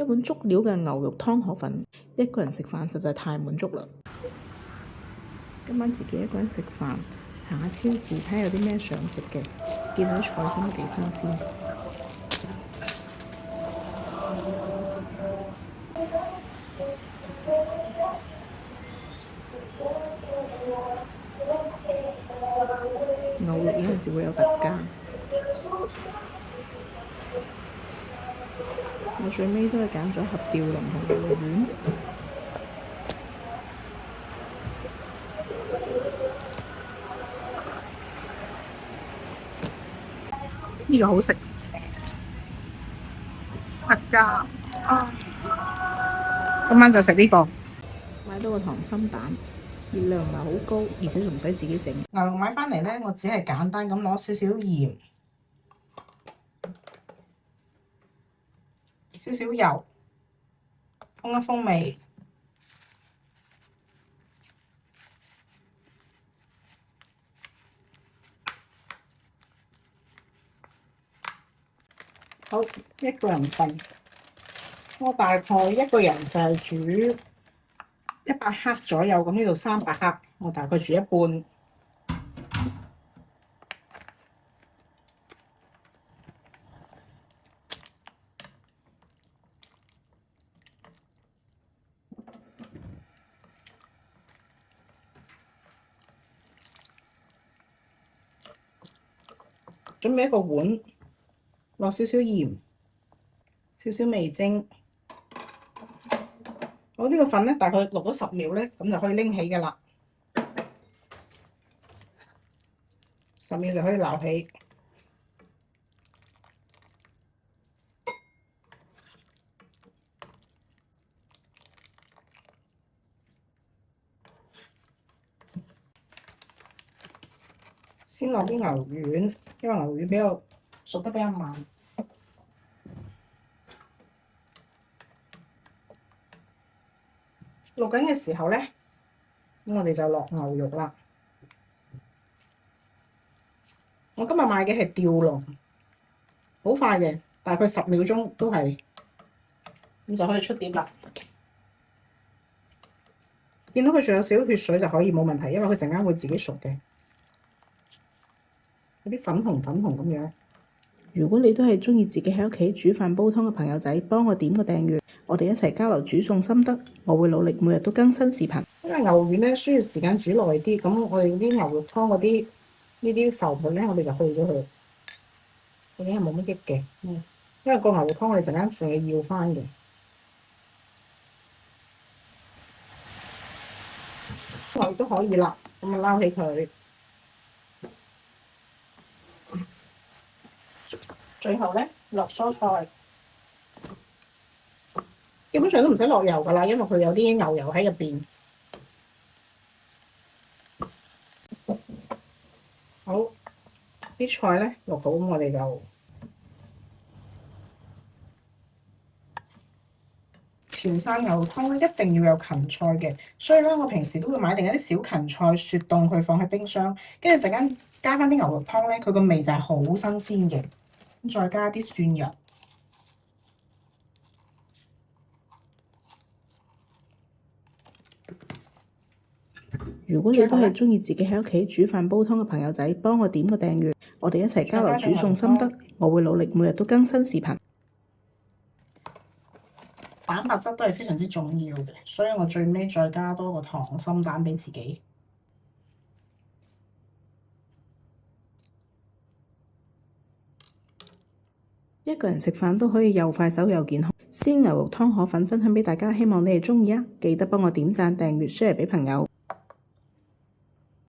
一碗足料嘅牛肉湯河粉，一個人食飯實在太滿足啦。今晚自己一個人食飯，行下超市睇下有啲咩想食嘅，見到啲菜真係幾新鮮。牛肉有陣時會有特價，我最尾都係揀咗盒吊龍同牛肉丸。呢個好食，特價啊！今晚就食呢個。買到個溏心蛋，熱量唔係好高，而且仲唔使自己整。牛肉買返嚟呢，我只係簡單咁攞少少鹽、少少油，封一封味。好，一個人份，我大概一個人就係煮100克左右，咁呢度300克，我大概煮一半。準備一個碗。落少少鹽，少少味精。我呢個粉呢，大概落咗10秒呢，咁就可以拎起㗎喇。10秒就可以撈起。先落啲牛丸，因為牛丸熟得比較慢。錄緊嘅時候呢，咁我哋就落牛肉啦。我今日買嘅係吊龍，好快嘅，大概10秒鐘都係，咁就可以出碟啦。見到佢仲有少少血水就可以冇問題，因為佢陣間會自己熟嘅。有啲粉紅咁樣。如果你都係鍾意自己喺屋企煮飯煲湯嘅朋友仔，幫我點個訂閱，我哋一齊交流煮餸心得。我會努力每日都更新視頻。因為牛丸呢需要時間煮耐啲，咁我哋啲牛肉湯嗰啲呢啲浮沫呢，我哋就去咗佢，已經係冇乜益嘅。因為個牛肉湯我哋陣間仲要返嘅，我都可以啦。咁啊撈起佢。最後呢，落蔬菜，基本上都唔使落油㗎啦，因為佢有啲牛油喺入邊。好，啲菜呢，落好，我哋就潮汕牛肉湯一定要有芹菜嘅，所以呢，我平時都會買定一啲小芹菜，雪凍佢放喺冰箱，跟住陣間加返啲牛肉湯呢，佢個味就係好新鮮嘅。再加啲蒜蓉。如果你都係鍾意自己喺屋企煮飯煲湯嘅朋友仔，幫我點個訂閱，我哋一齊交流煮餸心得。我會努力每日都更新視頻。蛋白質都係非常之重要嘅，所以我最尾再加多個溏心蛋俾自己。一個人食飯都可以又快手又健康。鮮牛肉湯河粉分享俾大家，希望你哋鍾意啊！記得幫我點讚、訂閱、share 俾朋友。